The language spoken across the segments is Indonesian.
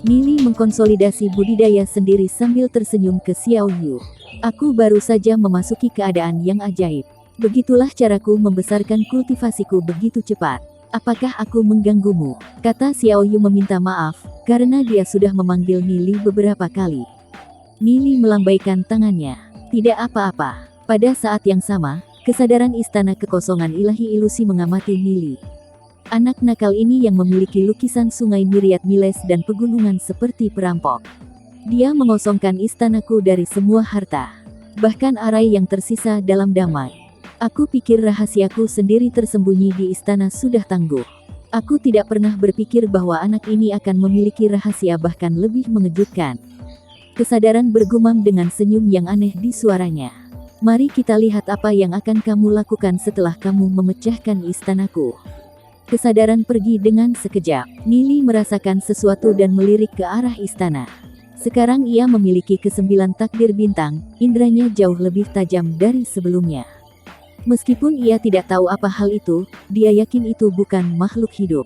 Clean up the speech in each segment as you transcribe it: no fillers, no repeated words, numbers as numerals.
Nili mengkonsolidasi budidaya sendiri sambil tersenyum ke Xiao Yu. Aku baru saja memasuki keadaan yang ajaib. Begitulah caraku membesarkan kultivasiku begitu cepat. Apakah aku mengganggumu? Kata Xiao Yu meminta maaf, karena dia sudah memanggil Nili beberapa kali. Nili melambaikan tangannya. Tidak apa-apa. Pada saat yang sama, kesadaran istana kekosongan ilahi ilusi mengamati Nili. Anak nakal ini yang memiliki lukisan sungai Myriad Miles dan pegunungan seperti perampok. Dia mengosongkan istanaku dari semua harta. Bahkan arai yang tersisa dalam damai. Aku pikir rahasiaku sendiri tersembunyi di istana sudah tangguh. Aku tidak pernah berpikir bahwa anak ini akan memiliki rahasia bahkan lebih mengejutkan. Kesadaran bergumam dengan senyum yang aneh di suaranya. Mari kita lihat apa yang akan kamu lakukan setelah kamu memecahkan istanaku. Kesadaran pergi dengan sekejap. Nili merasakan sesuatu dan melirik ke arah istana. Sekarang ia memiliki ke-9 takdir bintang, indranya jauh lebih tajam dari sebelumnya. Meskipun ia tidak tahu apa hal itu, dia yakin itu bukan makhluk hidup.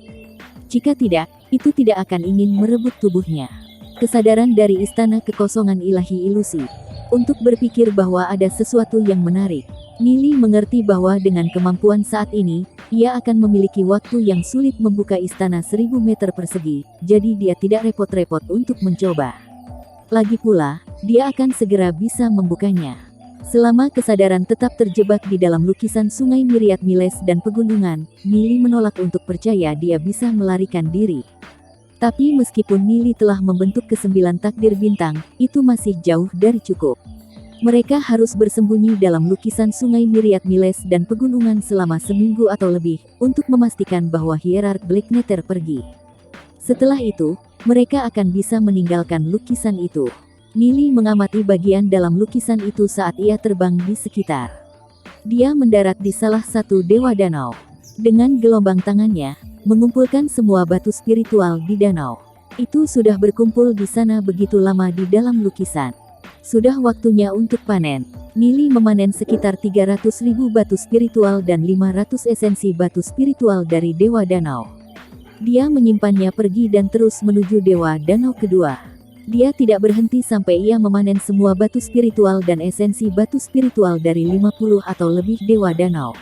Jika tidak, itu tidak akan ingin merebut tubuhnya. Kesadaran dari istana kekosongan ilahi ilusi. Untuk berpikir bahwa ada sesuatu yang menarik. Nili mengerti bahwa dengan kemampuan saat ini, ia akan memiliki waktu yang sulit membuka istana 1000 meter persegi, jadi dia tidak repot-repot untuk mencoba. Lagi pula, dia akan segera bisa membukanya. Selama kesadaran tetap terjebak di dalam lukisan sungai Myriad Miles dan pegunungan, Nili menolak untuk percaya dia bisa melarikan diri. Tapi meskipun Nili telah membentuk ke-9 takdir bintang, itu masih jauh dari cukup. Mereka harus bersembunyi dalam lukisan sungai Myriad Miles dan pegunungan selama seminggu atau lebih, untuk memastikan bahwa hierark Black Nether pergi. Setelah itu, mereka akan bisa meninggalkan lukisan itu. Nili mengamati bagian dalam lukisan itu saat ia terbang di sekitar. Dia mendarat di salah satu dewa danau. Dengan gelombang tangannya, mengumpulkan semua batu spiritual di danau. Itu sudah berkumpul di sana begitu lama di dalam lukisan. Sudah waktunya untuk panen. Nili memanen sekitar 300.000 batu spiritual dan 500 esensi batu spiritual dari Dewa Danau. Dia menyimpannya pergi dan terus menuju Dewa Danau kedua. Dia tidak berhenti sampai ia memanen semua batu spiritual dan esensi batu spiritual dari 50 atau lebih Dewa Danau.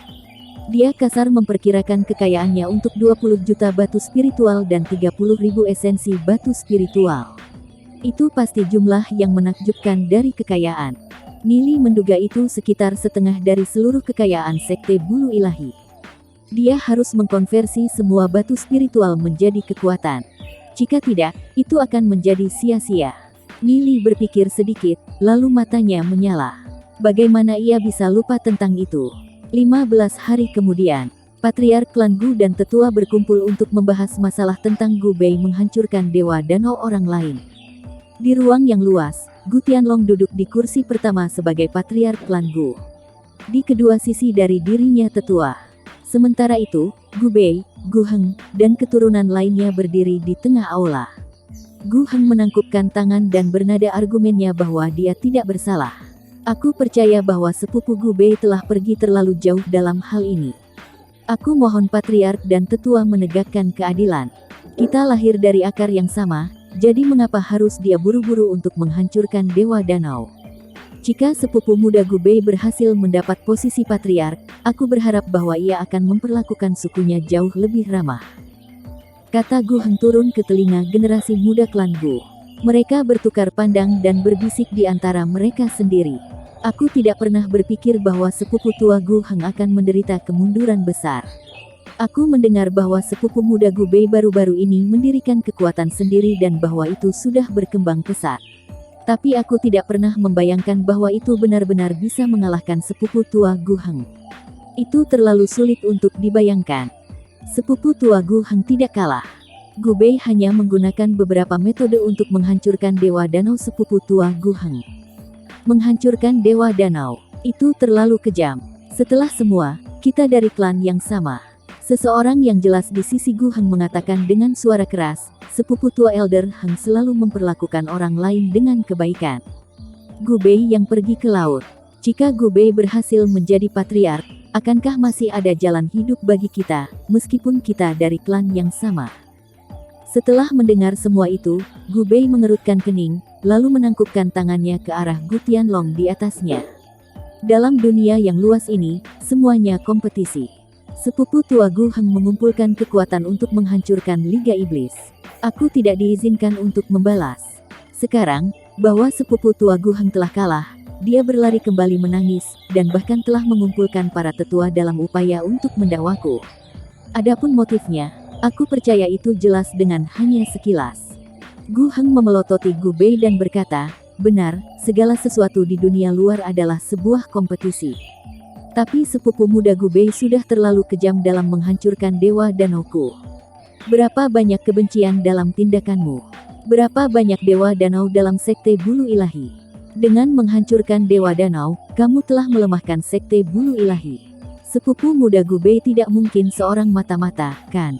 Dia kasar memperkirakan kekayaannya untuk 20 juta batu spiritual dan 30.000 esensi batu spiritual. Itu pasti jumlah yang menakjubkan dari kekayaan. Nili menduga itu sekitar setengah dari seluruh kekayaan sekte bulu ilahi. Dia harus mengkonversi semua batu spiritual menjadi kekuatan. Jika tidak, itu akan menjadi sia-sia. Nili berpikir sedikit, lalu matanya menyala. Bagaimana ia bisa lupa tentang itu? 15 hari kemudian, Patriark klan Gu dan tetua berkumpul untuk membahas masalah tentang Gu Bei menghancurkan Dewa Danau orang lain. Di ruang yang luas, Gu Tianlong duduk di kursi pertama sebagai Patriark klan Gu. Di kedua sisi dari dirinya tetua. Sementara itu, Gu Bei, Gu Heng, dan keturunan lainnya berdiri di tengah aula. Gu Heng menangkupkan tangan dan bernada argumennya bahwa dia tidak bersalah. Aku percaya bahwa sepupu Gu Bei telah pergi terlalu jauh dalam hal ini. Aku mohon Patriark dan tetua menegakkan keadilan. Kita lahir dari akar yang sama. Jadi mengapa harus dia buru-buru untuk menghancurkan Dewa Danau? Jika sepupu muda Gu Bei berhasil mendapat posisi patriark, aku berharap bahwa ia akan memperlakukan sukunya jauh lebih ramah. Kata Gu Heng turun ke telinga generasi muda klan Gu. Mereka bertukar pandang dan berbisik di antara mereka sendiri. Aku tidak pernah berpikir bahwa sepupu tua Gu Heng akan menderita kemunduran besar. Aku mendengar bahwa sepupu muda Gu Bei baru-baru ini mendirikan kekuatan sendiri dan bahwa itu sudah berkembang pesat. Tapi aku tidak pernah membayangkan bahwa itu benar-benar bisa mengalahkan sepupu tua Gu Heng. Itu terlalu sulit untuk dibayangkan. Sepupu tua Gu Heng tidak kalah. Gu Bei hanya menggunakan beberapa metode untuk menghancurkan Dewa Danau sepupu tua Gu Heng. Menghancurkan Dewa Danau, itu terlalu kejam. Setelah semua, kita dari klan yang sama. Seseorang yang jelas di sisi Gu Heng mengatakan dengan suara keras, sepupu tua Elder Heng selalu memperlakukan orang lain dengan kebaikan. Gu Bei yang pergi ke laut. Jika Gu Bei berhasil menjadi patriark, akankah masih ada jalan hidup bagi kita, meskipun kita dari klan yang sama? Setelah mendengar semua itu, Gu Bei mengerutkan kening, lalu menangkupkan tangannya ke arah Gu Tianlong di atasnya. Dalam dunia yang luas ini, semuanya kompetisi. Sepupu tua Gu Heng mengumpulkan kekuatan untuk menghancurkan Liga Iblis. Aku tidak diizinkan untuk membalas. Sekarang, bahwa sepupu tua Gu Heng telah kalah, dia berlari kembali menangis, dan bahkan telah mengumpulkan para tetua dalam upaya untuk mendakwaku. Adapun motifnya, aku percaya itu jelas dengan hanya sekilas. Gu Heng memelototi Gu Bei dan berkata, benar, segala sesuatu di dunia luar adalah sebuah kompetisi. Tapi sepupu muda Gu Bei sudah terlalu kejam dalam menghancurkan Dewa Danauku. Berapa banyak kebencian dalam tindakanmu? Berapa banyak Dewa Danau dalam Sekte Bulu Ilahi? Dengan menghancurkan Dewa Danau, kamu telah melemahkan Sekte Bulu Ilahi. Sepupu muda Gu Bei tidak mungkin seorang mata-mata, kan?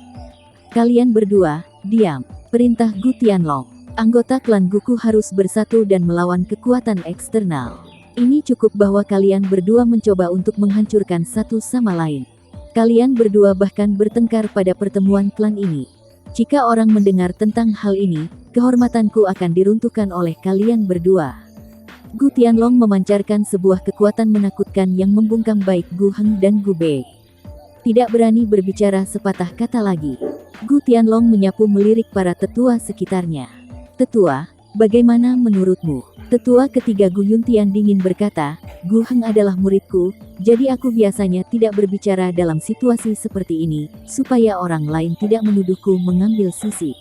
Kalian berdua, diam. Perintah Gu Tianlong. Anggota klan Guku harus bersatu dan melawan kekuatan eksternal. Ini cukup bahwa kalian berdua mencoba untuk menghancurkan satu sama lain. Kalian berdua bahkan bertengkar pada pertemuan klan ini. Jika orang mendengar tentang hal ini, kehormatanku akan diruntuhkan oleh kalian berdua. Gu Tianlong memancarkan sebuah kekuatan menakutkan yang membungkam baik Gu Heng dan Gu Bei. Tidak berani berbicara sepatah kata lagi. Gu Tianlong menyapu melirik para tetua sekitarnya. Tetua, bagaimana menurutmu? Tetua ketiga Gu Yuntian dingin berkata, Gu Heng adalah muridku, jadi aku biasanya tidak berbicara dalam situasi seperti ini, supaya orang lain tidak menuduhku mengambil sisi.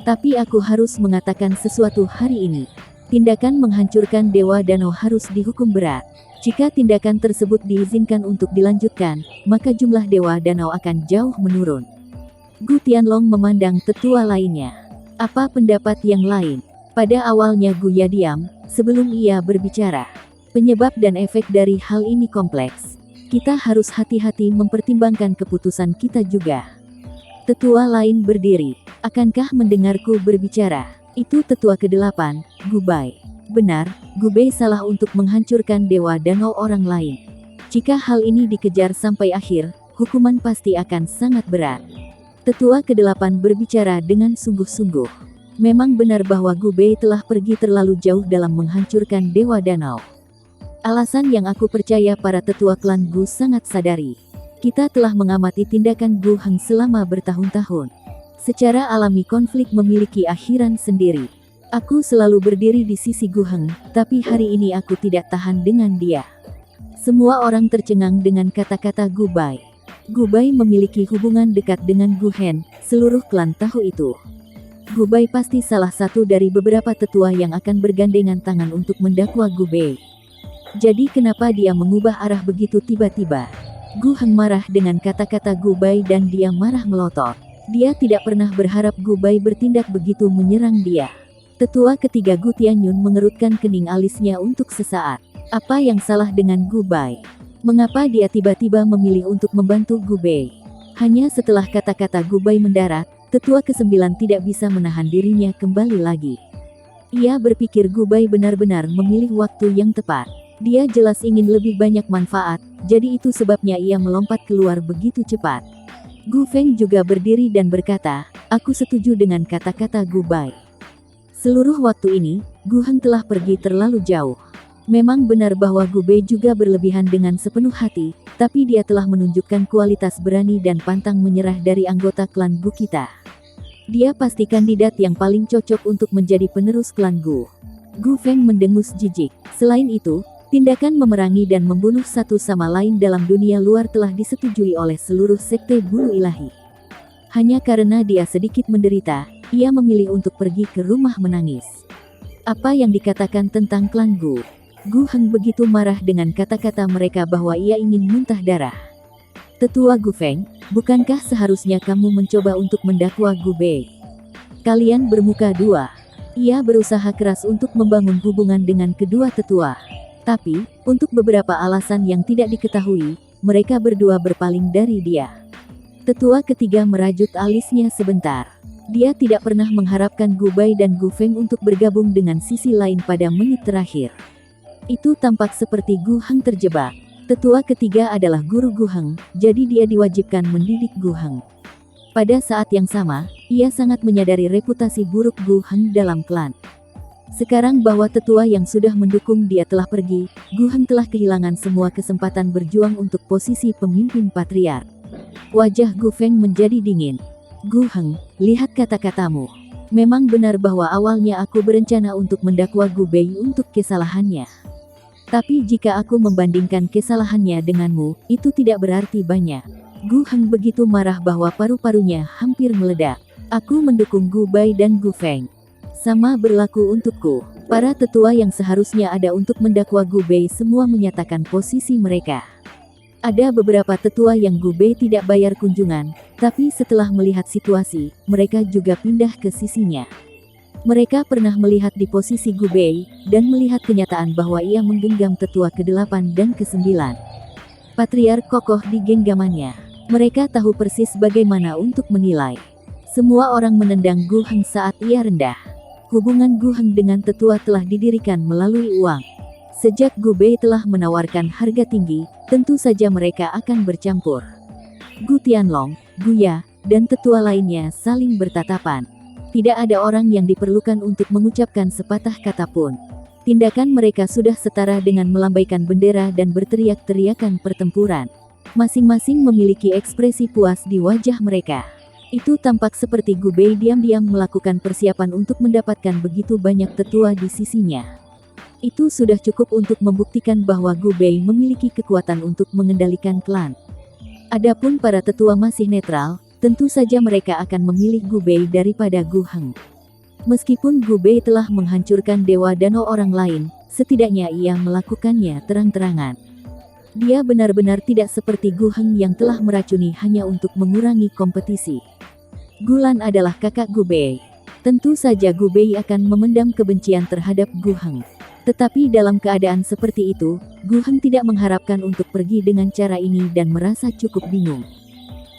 Tapi aku harus mengatakan sesuatu hari ini. Tindakan menghancurkan Dewa Danau harus dihukum berat. Jika tindakan tersebut diizinkan untuk dilanjutkan, maka jumlah Dewa Danau akan jauh menurun. Gu Tianlong memandang tetua lainnya. Apa pendapat yang lain? Pada awalnya Gu Ya diam, sebelum ia berbicara. Penyebab dan efek dari hal ini kompleks. Kita harus hati-hati mempertimbangkan keputusan kita juga. Tetua lain berdiri. Akankah mendengarku berbicara? Itu tetua ke-8, Gu Bai. Benar, Gu Bei salah untuk menghancurkan Dewa Danau orang lain. Jika hal ini dikejar sampai akhir, hukuman pasti akan sangat berat. Tetua ke-8 berbicara dengan sungguh-sungguh. Memang benar bahwa Gu Bei telah pergi terlalu jauh dalam menghancurkan Dewa Danau. Alasan yang aku percaya para tetua klan Gu sangat sadari. Kita telah mengamati tindakan Gu Heng selama bertahun-tahun. Secara alami konflik memiliki akhiran sendiri. Aku selalu berdiri di sisi Gu Heng, tapi hari ini aku tidak tahan dengan dia. Semua orang tercengang dengan kata-kata Gu Bai. Gu Bai memiliki hubungan dekat dengan Gu Hen, seluruh klan tahu itu. Gu Bai pasti salah satu dari beberapa tetua yang akan bergandengan tangan untuk mendakwa Gu Bei. Jadi kenapa dia mengubah arah begitu tiba-tiba? Gu Heng marah dengan kata-kata Gu Bai dan dia marah melotot. Dia tidak pernah berharap Gu Bai bertindak begitu menyerang dia. Tetua ketiga Gu Tianyun mengerutkan kening alisnya untuk sesaat. Apa yang salah dengan Gu Bai? Mengapa dia tiba-tiba memilih untuk membantu Gu Bei? Hanya setelah kata-kata Gu Bai mendarat, tetua ke-9 tidak bisa menahan dirinya kembali lagi. Ia berpikir Gu Bai benar-benar memilih waktu yang tepat. Dia jelas ingin lebih banyak manfaat, jadi itu sebabnya ia melompat keluar begitu cepat. Gu Feng juga berdiri dan berkata, aku setuju dengan kata-kata Gu Bai. Seluruh waktu ini, Gu Heng telah pergi terlalu jauh. Memang benar bahwa Gu Bei juga berlebihan dengan sepenuh hati, tapi dia telah menunjukkan kualitas berani dan pantang menyerah dari anggota klan Gu kita. Dia pasti kandidat yang paling cocok untuk menjadi penerus klan Gu. Gu Feng mendengus jijik. Selain itu, tindakan memerangi dan membunuh satu sama lain dalam dunia luar telah disetujui oleh seluruh sekte bulu ilahi. Hanya karena dia sedikit menderita, ia memilih untuk pergi ke rumah menangis. Apa yang dikatakan tentang klan Gu? Gu Heng begitu marah dengan kata-kata mereka bahwa ia ingin muntah darah. Tetua Gu Feng, bukankah seharusnya kamu mencoba untuk mendakwa Gu Bei? Kalian bermuka dua. Ia berusaha keras untuk membangun hubungan dengan kedua tetua. Tapi, untuk beberapa alasan yang tidak diketahui, mereka berdua berpaling dari dia. Tetua ketiga merajut alisnya sebentar. Dia tidak pernah mengharapkan Gu Bai dan Gu Feng untuk bergabung dengan sisi lain pada menit terakhir. Itu tampak seperti Gu Heng terjebak. Tetua ketiga adalah guru Gu Heng, jadi dia diwajibkan mendidik Gu Heng. Pada saat yang sama, ia sangat menyadari reputasi buruk Gu Heng dalam klan. Sekarang bahwa tetua yang sudah mendukung dia telah pergi, Gu Heng telah kehilangan semua kesempatan berjuang untuk posisi pemimpin patriark. Wajah Gu Feng menjadi dingin. Gu Heng, lihat kata-katamu. Memang benar bahwa awalnya aku berencana untuk mendakwa Gu Bei untuk kesalahannya. Tapi jika aku membandingkan kesalahannya denganmu, itu tidak berarti banyak. Gu Heng begitu marah bahwa paru-parunya hampir meledak. Aku mendukung Gu Bei dan Gu Feng. Sama berlaku untukku. Para tetua yang seharusnya ada untuk mendakwa Gu Bei semua menyatakan posisi mereka. Ada beberapa tetua yang Gu Bei tidak bayar kunjungan, tapi setelah melihat situasi, mereka juga pindah ke sisinya. Mereka pernah melihat di posisi Gu Bei, dan melihat kenyataan bahwa ia menggenggam tetua ke-8 dan ke-9. Patriark kokoh di genggamannya. Mereka tahu persis bagaimana untuk menilai. Semua orang menendang Gu Heng saat ia rendah. Hubungan Gu Heng dengan tetua telah didirikan melalui uang. Sejak Gu Bei telah menawarkan harga tinggi, tentu saja mereka akan bercampur. Gu Tianlong, Gu Ya, dan tetua lainnya saling bertatapan. Tidak ada orang yang diperlukan untuk mengucapkan sepatah kata pun. Tindakan mereka sudah setara dengan melambaikan bendera dan berteriak-teriakan pertempuran. Masing-masing memiliki ekspresi puas di wajah mereka. Itu tampak seperti Gu Bei diam-diam melakukan persiapan untuk mendapatkan begitu banyak tetua di sisinya. Itu sudah cukup untuk membuktikan bahwa Gu Bei memiliki kekuatan untuk mengendalikan klan. Adapun para tetua masih netral, tentu saja mereka akan memilih Gu Bei daripada Gu Heng. Meskipun Gu Bei telah menghancurkan Dewa Danau orang lain, setidaknya ia melakukannya terang-terangan. Dia benar-benar tidak seperti Gu Heng yang telah meracuni hanya untuk mengurangi kompetisi. Gu Lan adalah kakak Gu Bei. Tentu saja Gu Bei akan memendam kebencian terhadap Gu Heng. Tetapi dalam keadaan seperti itu, Gu Heng tidak mengharapkan untuk pergi dengan cara ini dan merasa cukup bingung.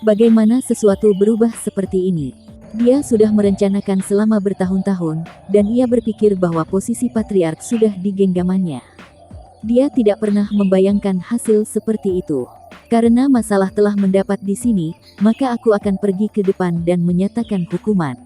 Bagaimana sesuatu berubah seperti ini? Dia sudah merencanakan selama bertahun-tahun, dan ia berpikir bahwa posisi patriark sudah di genggamannya. Dia tidak pernah membayangkan hasil seperti itu. Karena masalah telah mendapat di sini, maka aku akan pergi ke depan dan menyatakan hukuman.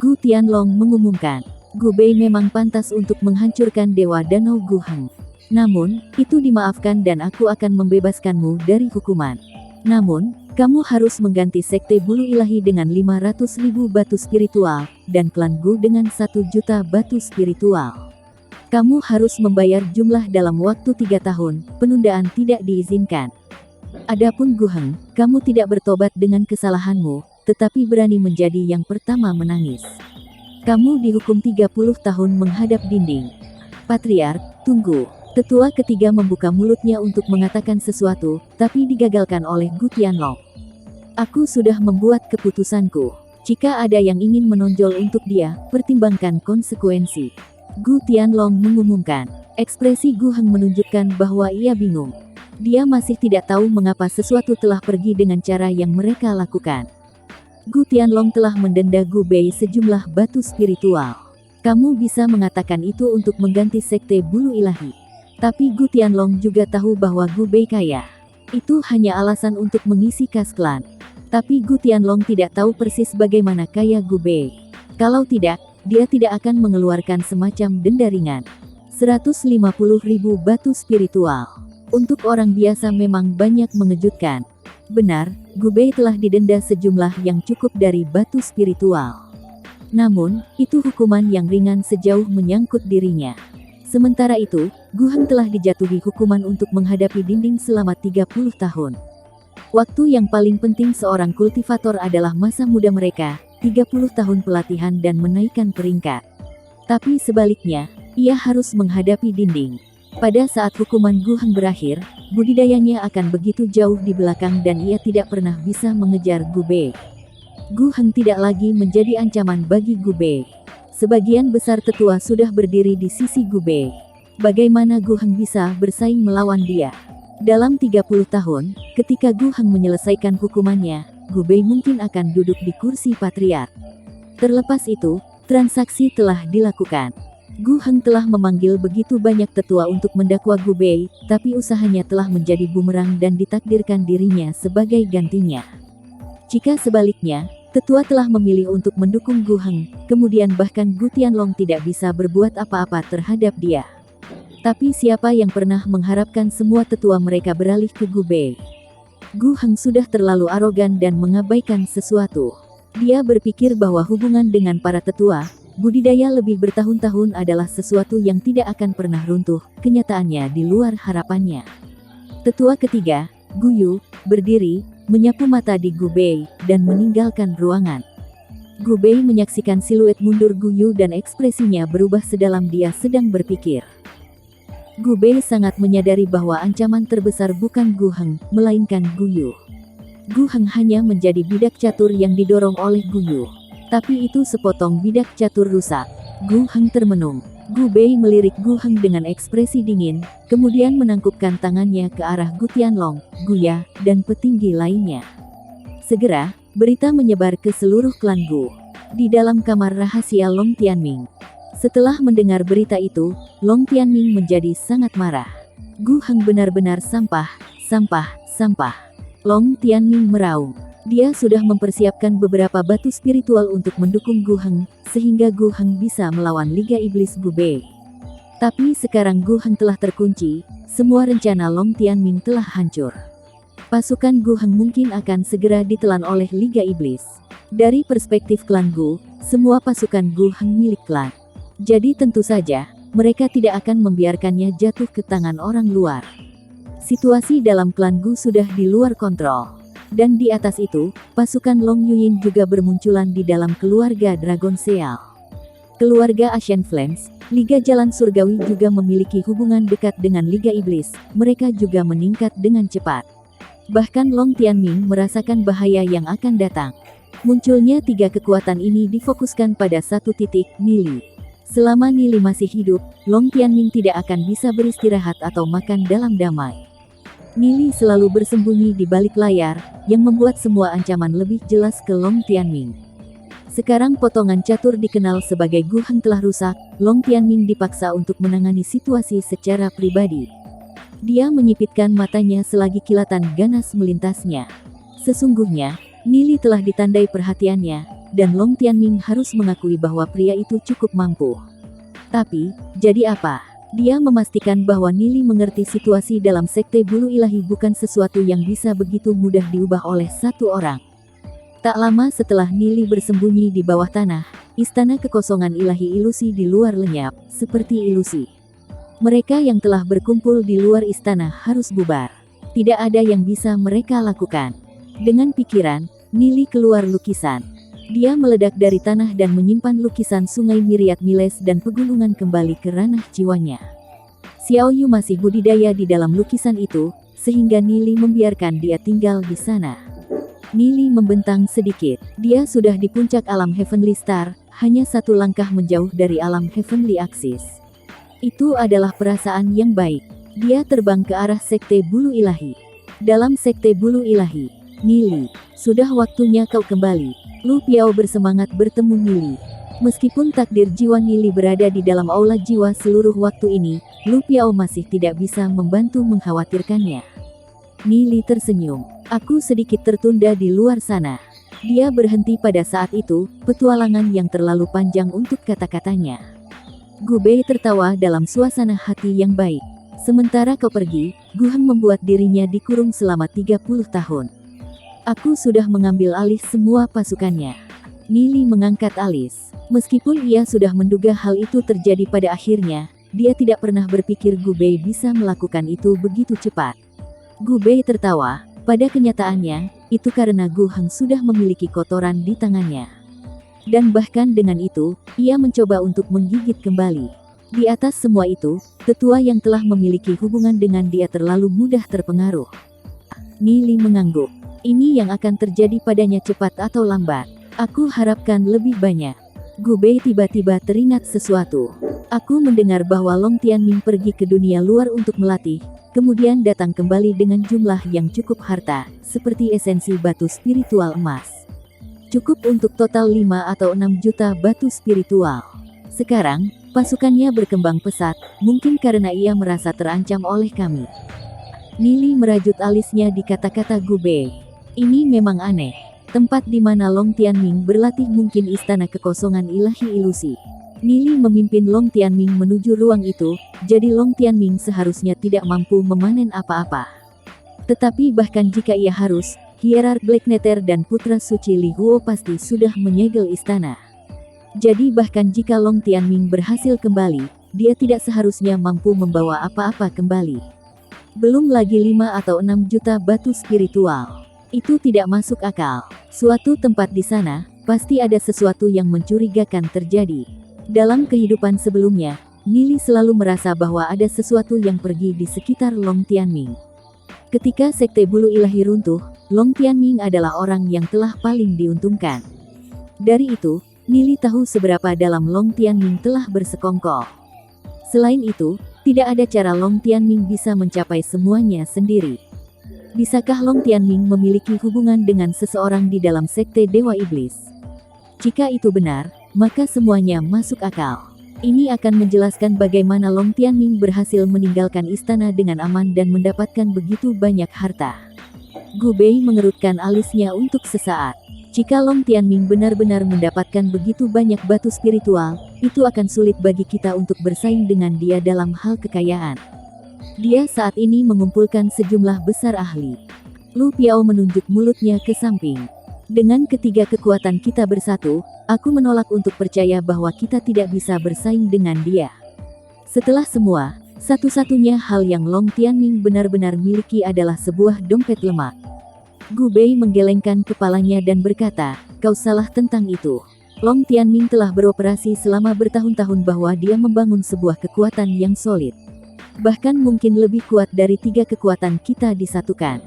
Gu Tianlong mengumumkan. Gu Bei memang pantas untuk menghancurkan Dewa Danau Gu Heng. Namun, itu dimaafkan dan aku akan membebaskanmu dari hukuman. Namun, kamu harus mengganti Sekte Bulu Ilahi dengan 500.000 batu spiritual, dan klan Gu dengan 1 juta batu spiritual. Kamu harus membayar jumlah dalam waktu 3 tahun, penundaan tidak diizinkan. Adapun Gu Heng, kamu tidak bertobat dengan kesalahanmu, tetapi berani menjadi yang pertama menangis. Kamu dihukum 30 tahun menghadap dinding. Patriark, tunggu. Tetua ketiga membuka mulutnya untuk mengatakan sesuatu, tapi digagalkan oleh Gu Tianlong. Aku sudah membuat keputusanku. Jika ada yang ingin menonjol untuk dia, pertimbangkan konsekuensi. Gu Tianlong mengumumkan. Ekspresi Gu Heng menunjukkan bahwa ia bingung. Dia masih tidak tahu mengapa sesuatu telah pergi dengan cara yang mereka lakukan. Gu Tianlong telah mendenda Gu Bei sejumlah batu spiritual. Kamu bisa mengatakan itu untuk mengganti Sekte Bulu Ilahi. Tapi Gu Tianlong juga tahu bahwa Gu Bei kaya. Itu hanya alasan untuk mengisi kas klan. Tapi Gu Tianlong tidak tahu persis bagaimana kaya Gu Bei. Kalau tidak, dia tidak akan mengeluarkan semacam denda ringan. 150.000 batu spiritual. Untuk orang biasa memang banyak mengejutkan. Benar, Gu Bei telah didenda sejumlah yang cukup dari batu spiritual. Namun, itu hukuman yang ringan sejauh menyangkut dirinya. Sementara itu, Gu Heng telah dijatuhi hukuman untuk menghadapi dinding selama 30 tahun. Waktu yang paling penting seorang kultivator adalah masa muda mereka, 30 tahun pelatihan dan menaikkan peringkat. Tapi sebaliknya, ia harus menghadapi dinding. Pada saat hukuman Gu Heng berakhir, budidayanya akan begitu jauh di belakang dan ia tidak pernah bisa mengejar Gu Bei. Gu Heng tidak lagi menjadi ancaman bagi Gu Bei. Sebagian besar tetua sudah berdiri di sisi Gu Bei. Bagaimana Gu Heng bisa bersaing melawan dia? Dalam 30 tahun, ketika Gu Heng menyelesaikan hukumannya, Gu Bei mungkin akan duduk di kursi patriark. Terlepas itu, transaksi telah dilakukan. Gu Heng telah memanggil begitu banyak tetua untuk mendakwa Gu Bei, tapi usahanya telah menjadi bumerang dan ditakdirkan dirinya sebagai gantinya. Jika sebaliknya, tetua telah memilih untuk mendukung Gu Heng, kemudian bahkan Gu Tianlong tidak bisa berbuat apa-apa terhadap dia. Tapi siapa yang pernah mengharapkan semua tetua mereka beralih ke Gu Bei? Gu Heng sudah terlalu arogan dan mengabaikan sesuatu. Dia berpikir bahwa hubungan dengan para tetua, budidaya lebih bertahun-tahun adalah sesuatu yang tidak akan pernah runtuh, kenyataannya di luar harapannya. Tetua ketiga, Gu Yu, berdiri, menyapu mata di Gu Bei, dan meninggalkan ruangan. Gu Bei menyaksikan siluet mundur Gu Yu dan ekspresinya berubah sedalam dia sedang berpikir. Gu Bei sangat menyadari bahwa ancaman terbesar bukan Gu Heng, melainkan Gu Yu. Gu Heng hanya menjadi bidak catur yang didorong oleh Gu Yu. Tapi itu sepotong bidak catur rusak. Gu Heng termenung. Gu Bei melirik Gu Heng dengan ekspresi dingin, kemudian menangkupkan tangannya ke arah Gu Tianlong, Gu Ya, dan petinggi lainnya. Segera, berita menyebar ke seluruh klan Gu. Di dalam kamar rahasia Long Tianming. Setelah mendengar berita itu, Long Tianming menjadi sangat marah. Gu Heng benar-benar sampah, sampah, sampah. Long Tianming meraung. Dia sudah mempersiapkan beberapa batu spiritual untuk mendukung Gu Heng, sehingga Gu Heng bisa melawan Liga Iblis Gu Bei. Tapi sekarang Gu Heng telah terkunci, semua rencana Long Tianming telah hancur. Pasukan Gu Heng mungkin akan segera ditelan oleh Liga Iblis. Dari perspektif klan Gu, semua pasukan Gu Heng milik klan. Jadi tentu saja, mereka tidak akan membiarkannya jatuh ke tangan orang luar. Situasi dalam klan Gu sudah di luar kontrol. Dan di atas itu, pasukan Long Yuyin juga bermunculan di dalam keluarga Dragon Seal. Keluarga Ashen Flames, Liga Jalan Surgawi juga memiliki hubungan dekat dengan Liga Iblis, mereka juga meningkat dengan cepat. Bahkan Long Tianming merasakan bahaya yang akan datang. Munculnya tiga kekuatan ini difokuskan pada satu titik, Nili. Selama Nili masih hidup, Long Tianming tidak akan bisa beristirahat atau makan dalam damai. Nili selalu bersembunyi di balik layar, yang membuat semua ancaman lebih jelas ke Long Tianming. Sekarang potongan catur dikenal sebagai Gu Heng telah rusak, Long Tianming dipaksa untuk menangani situasi secara pribadi. Dia menyipitkan matanya selagi kilatan ganas melintasnya. Sesungguhnya, Nili telah ditandai perhatiannya, dan Long Tianming harus mengakui bahwa pria itu cukup mampu. Tapi, jadi apa? Dia memastikan bahwa Nili mengerti situasi dalam Sekte Bulu Ilahi bukan sesuatu yang bisa begitu mudah diubah oleh satu orang. Tak lama setelah Nili bersembunyi di bawah tanah, istana kekosongan ilahi ilusi di luar lenyap, seperti ilusi. Mereka yang telah berkumpul di luar istana harus bubar. Tidak ada yang bisa mereka lakukan. Dengan pikiran, Nili keluar lukisan. Dia meledak dari tanah dan menyimpan lukisan sungai Myriad Miles dan pegunungan kembali ke ranah jiwanya. Xiao Yu masih budidaya di dalam lukisan itu, sehingga Nili membiarkan dia tinggal di sana. Nili membentang sedikit. Dia sudah di puncak alam Heavenly Star, hanya satu langkah menjauh dari alam Heavenly Axis. Itu adalah perasaan yang baik. Dia terbang ke arah Sekte Bulu Ilahi. Dalam Sekte Bulu Ilahi, Nili, sudah waktunya kau kembali. Lu Piao bersemangat bertemu Nili. Meskipun takdir jiwa Nili berada di dalam aula jiwa seluruh waktu ini, Lu Piao masih tidak bisa membantu mengkhawatirkannya. Nili tersenyum. Aku sedikit tertunda di luar sana. Dia berhenti pada saat itu, petualangan yang terlalu panjang untuk kata-katanya. Gu Bei tertawa dalam suasana hati yang baik. Sementara kau pergi, Gu Heng membuat dirinya dikurung selama 30 tahun. Aku sudah mengambil alih semua pasukannya. Nili mengangkat alis. Meskipun ia sudah menduga hal itu terjadi pada akhirnya, dia tidak pernah berpikir Gu Bei bisa melakukan itu begitu cepat. Gu Bei tertawa. Pada kenyataannya, itu karena Gu Heng sudah memiliki kotoran di tangannya. Dan bahkan dengan itu, ia mencoba untuk menggigit kembali. Di atas semua itu, tetua yang telah memiliki hubungan dengan dia terlalu mudah terpengaruh. Nili mengangguk. Ini yang akan terjadi padanya cepat atau lambat. Aku harapkan lebih banyak. Gu Bei tiba-tiba teringat sesuatu. Aku mendengar bahwa Long Tianming pergi ke dunia luar untuk melatih, kemudian datang kembali dengan jumlah yang cukup harta, seperti esensi batu spiritual emas. Cukup untuk total 5 atau 6 juta batu spiritual. Sekarang, pasukannya berkembang pesat, mungkin karena ia merasa terancam oleh kami. Nili merajut alisnya di kata-kata Gu Bei. Ini memang aneh. tempat di mana Long Tianming berlatih mungkin istana kekosongan ilahi ilusi. Nili memimpin Long Tianming menuju ruang itu, jadi Long Tianming seharusnya tidak mampu memanen apa-apa. Tetapi bahkan jika ia harus, hierark Black Nether dan putra suci Li Huo pasti sudah menyegel istana. Jadi bahkan jika Long Tianming berhasil kembali, dia tidak seharusnya mampu membawa apa-apa kembali. Belum lagi 5 atau 6 juta batu spiritual. Itu tidak masuk akal. Suatu tempat di sana, pasti ada sesuatu yang mencurigakan terjadi. Dalam kehidupan sebelumnya, Nili selalu merasa bahwa ada sesuatu yang pergi di sekitar Long Tianming. Ketika Sekte Bulu Ilahi runtuh, Long Tianming adalah orang yang telah paling diuntungkan. Dari itu, Nili tahu seberapa dalam Long Tianming telah bersekongkol. Selain itu, tidak ada cara Long Tianming bisa mencapai semuanya sendiri. Bisakah Long Tianming memiliki hubungan dengan seseorang di dalam Sekte Dewa Iblis? Jika itu benar, maka semuanya masuk akal. Ini akan menjelaskan bagaimana Long Tianming berhasil meninggalkan istana dengan aman dan mendapatkan begitu banyak harta. Gu Bei mengerutkan alisnya untuk sesaat. Jika Long Tianming benar-benar mendapatkan begitu banyak batu spiritual, itu akan sulit bagi kita untuk bersaing dengan dia dalam hal kekayaan. Dia saat ini mengumpulkan sejumlah besar ahli. Lu Piao menunjuk mulutnya ke samping. Dengan ketiga kekuatan kita bersatu, aku menolak untuk percaya bahwa kita tidak bisa bersaing dengan dia. Setelah semua, satu-satunya hal yang Long Tianming benar-benar miliki adalah sebuah dompet lemak. Gu Bei menggelengkan kepalanya dan berkata, "Kau salah tentang itu. Long Tianming telah beroperasi selama bertahun-tahun bahwa dia membangun sebuah kekuatan yang solid. Bahkan mungkin lebih kuat dari 3 kekuatan kita disatukan."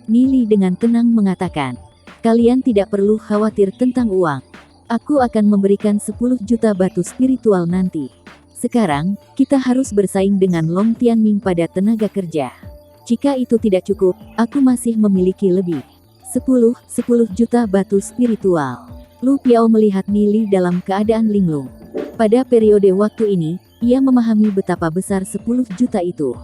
Nili dengan tenang mengatakan, "Kalian tidak perlu khawatir tentang uang. Aku akan memberikan 10 juta batu spiritual nanti. Sekarang, kita harus bersaing dengan Long Tianming pada tenaga kerja. Jika itu tidak cukup, aku masih memiliki lebih. 10 juta batu spiritual." Lu Piao melihat Nili dalam keadaan linglung. Pada periode waktu ini, ia memahami betapa besar 10 juta itu.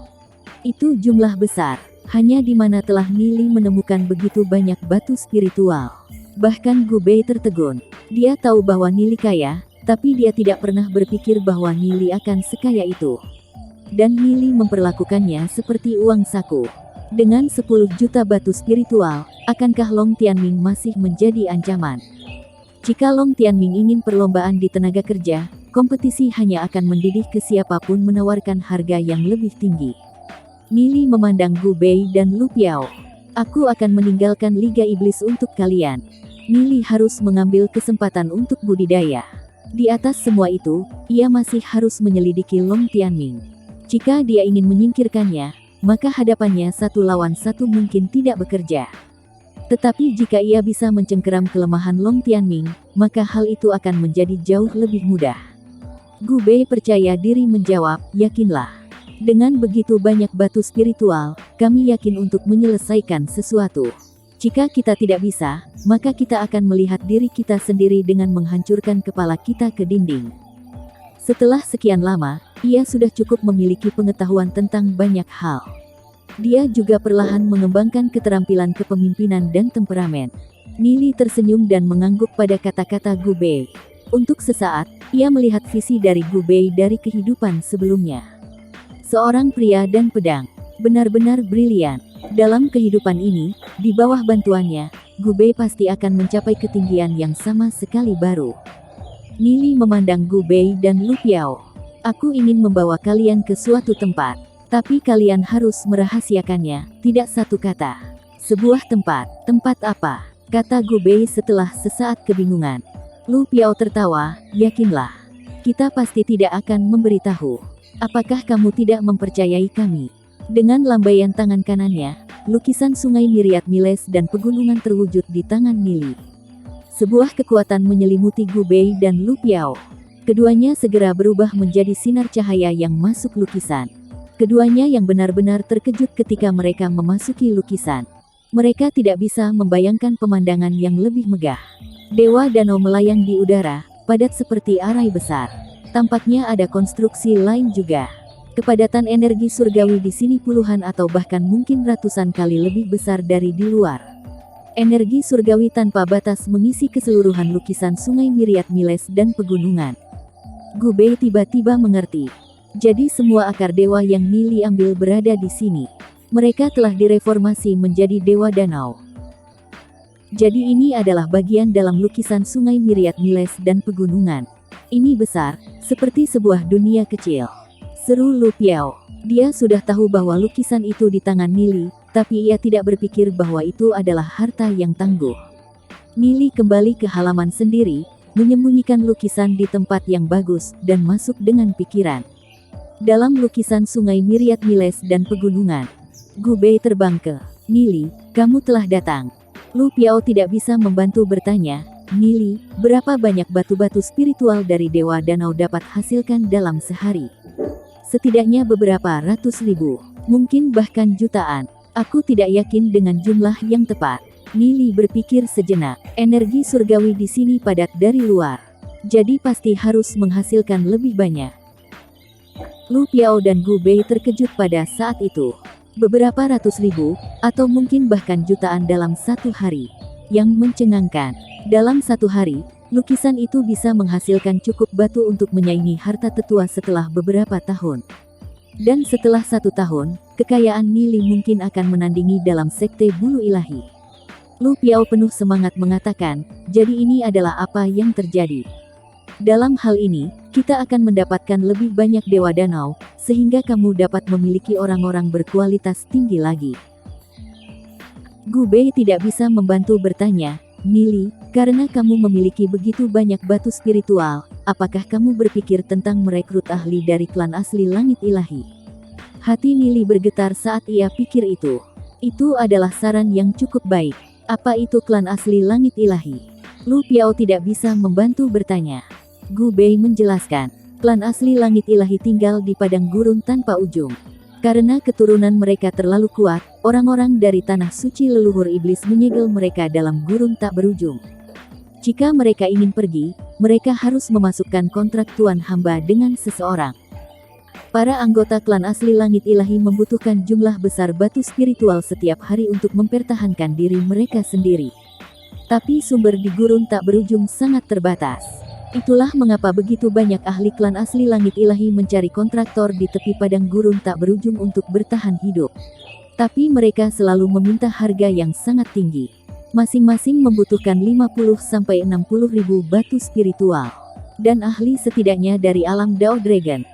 Itu jumlah besar. Hanya di mana telah Nili menemukan begitu banyak batu spiritual. Bahkan Gu Bei tertegun. Dia tahu bahwa Nili kaya, tapi dia tidak pernah berpikir bahwa Nili akan sekaya itu. Dan Nili memperlakukannya seperti uang saku. Dengan 10 juta batu spiritual, akankah Long Tianming masih menjadi ancaman? Jika Long Tianming ingin perlombaan di tenaga kerja, kompetisi hanya akan mendidih ke siapapun menawarkan harga yang lebih tinggi. Nili memandang Gu Bei dan Lu Piao. "Aku akan meninggalkan Liga Iblis untuk kalian." Nili harus mengambil kesempatan untuk budidaya. Di atas semua itu, ia masih harus menyelidiki Long Tianming. Jika dia ingin menyingkirkannya, maka hadapannya 1 lawan 1 mungkin tidak bekerja. Tetapi jika ia bisa mencengkeram kelemahan Long Tianming, maka hal itu akan menjadi jauh lebih mudah. Gu Bei percaya diri menjawab, "Yakinlah. Dengan begitu banyak batu spiritual, kami yakin untuk menyelesaikan sesuatu. Jika kita tidak bisa, maka kita akan melihat diri kita sendiri dengan menghancurkan kepala kita ke dinding." Setelah sekian lama, ia sudah cukup memiliki pengetahuan tentang banyak hal. Dia juga perlahan mengembangkan keterampilan kepemimpinan dan temperamen. Nili tersenyum dan mengangguk pada kata-kata Gu Bei. Untuk sesaat, ia melihat visi dari Gu Bei dari kehidupan sebelumnya. Seorang pria dan pedang. Benar-benar brilian. Dalam kehidupan ini, di bawah bantuannya, Gu Bei pasti akan mencapai ketinggian yang sama sekali baru. Nili memandang Gu Bei dan Lu Piao. "Aku ingin membawa kalian ke suatu tempat. Tapi kalian harus merahasiakannya, tidak satu kata." "Sebuah tempat. Tempat apa?" kata Gu Bei setelah sesaat kebingungan. Lu Piao tertawa, "Yakinlah. Kita pasti tidak akan memberitahu. Apakah kamu tidak mempercayai kami?" Dengan lambaian tangan kanannya, lukisan sungai Myriad Miles dan pegunungan terwujud di tangan Nili. Sebuah kekuatan menyelimuti Gu Bei dan Lu Piao. Keduanya segera berubah menjadi sinar cahaya yang masuk lukisan. Keduanya yang benar-benar terkejut ketika mereka memasuki lukisan. Mereka tidak bisa membayangkan pemandangan yang lebih megah. Dewa danau melayang di udara, padat seperti arai besar. Tampaknya ada konstruksi lain juga. Kepadatan energi surgawi di sini puluhan atau bahkan mungkin ratusan kali lebih besar dari di luar. Energi surgawi tanpa batas mengisi keseluruhan lukisan sungai Myriad Miles dan pegunungan. Gu Bei tiba-tiba mengerti. Jadi semua akar dewa yang Nili ambil berada di sini. Mereka telah direformasi menjadi dewa danau. Jadi ini adalah bagian dalam lukisan sungai Myriad Miles dan pegunungan. Ini besar, seperti sebuah dunia kecil. Seru Lu Piao. Dia sudah tahu bahwa lukisan itu di tangan Nili, tapi ia tidak berpikir bahwa itu adalah harta yang tangguh. Nili kembali ke halaman sendiri, menyembunyikan lukisan di tempat yang bagus, dan masuk dengan pikiran. Dalam lukisan sungai Myriad Miles dan pegunungan, Gu Bei terbang ke Nili, kamu telah datang. Lu Piao tidak bisa membantu bertanya, Nili, berapa banyak batu-batu spiritual dari Dewa Danau dapat hasilkan dalam sehari? Setidaknya beberapa ratus ribu, mungkin bahkan jutaan. Aku tidak yakin dengan jumlah yang tepat. Nili berpikir sejenak, energi surgawi di sini padat dari luar. Jadi pasti harus menghasilkan lebih banyak. Lu Piao dan Gu Bei terkejut pada saat itu. Beberapa ratus ribu, atau mungkin bahkan jutaan dalam satu hari. Yang mencengangkan, dalam satu hari, lukisan itu bisa menghasilkan cukup batu untuk menyaingi harta tetua setelah beberapa tahun. Dan setelah 1 tahun, kekayaan Nili mungkin akan menandingi dalam sekte bulu ilahi. Lu Piao penuh semangat mengatakan, jadi ini adalah apa yang terjadi. Dalam hal ini, kita akan mendapatkan lebih banyak dewa danau, sehingga kamu dapat memiliki orang-orang berkualitas tinggi lagi. Gu Bei tidak bisa membantu bertanya, Nili, karena kamu memiliki begitu banyak batu spiritual, apakah kamu berpikir tentang merekrut ahli dari klan asli langit ilahi? Hati Nili bergetar saat ia pikir itu. Itu adalah saran yang cukup baik. Apa itu klan asli langit ilahi? Lu Piao tidak bisa membantu bertanya. Gu Bei menjelaskan, klan asli langit ilahi tinggal di padang gurun tanpa ujung. Karena keturunan mereka terlalu kuat, orang-orang dari tanah suci leluhur iblis menyegel mereka dalam gurun tak berujung. Jika mereka ingin pergi, mereka harus memasukkan kontrak tuan hamba dengan seseorang. Para anggota klan asli langit ilahi membutuhkan jumlah besar batu spiritual setiap hari untuk mempertahankan diri mereka sendiri. Tapi sumber di gurun tak berujung sangat terbatas. Itulah mengapa begitu banyak ahli klan asli langit ilahi mencari kontraktor di tepi padang gurun tak berujung untuk bertahan hidup. Tapi mereka selalu meminta harga yang sangat tinggi. Masing-masing membutuhkan 50-60 ribu batu spiritual. Dan ahli setidaknya dari alam Dao Dragon.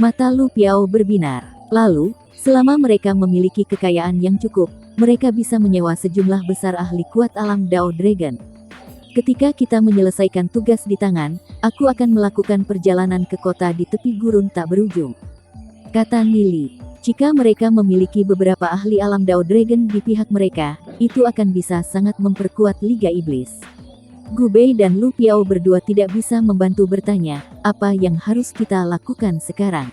Mata Lu Piao berbinar. Lalu, selama mereka memiliki kekayaan yang cukup, mereka bisa menyewa sejumlah besar ahli kuat alam Dao Dragon. Ketika kita menyelesaikan tugas di tangan, aku akan melakukan perjalanan ke kota di tepi gurun tak berujung. Kata Nili, jika mereka memiliki beberapa ahli alam Dao Dragon di pihak mereka, itu akan bisa sangat memperkuat Liga Iblis. Gu Bei dan Lu Piao berdua tidak bisa membantu bertanya, apa yang harus kita lakukan sekarang?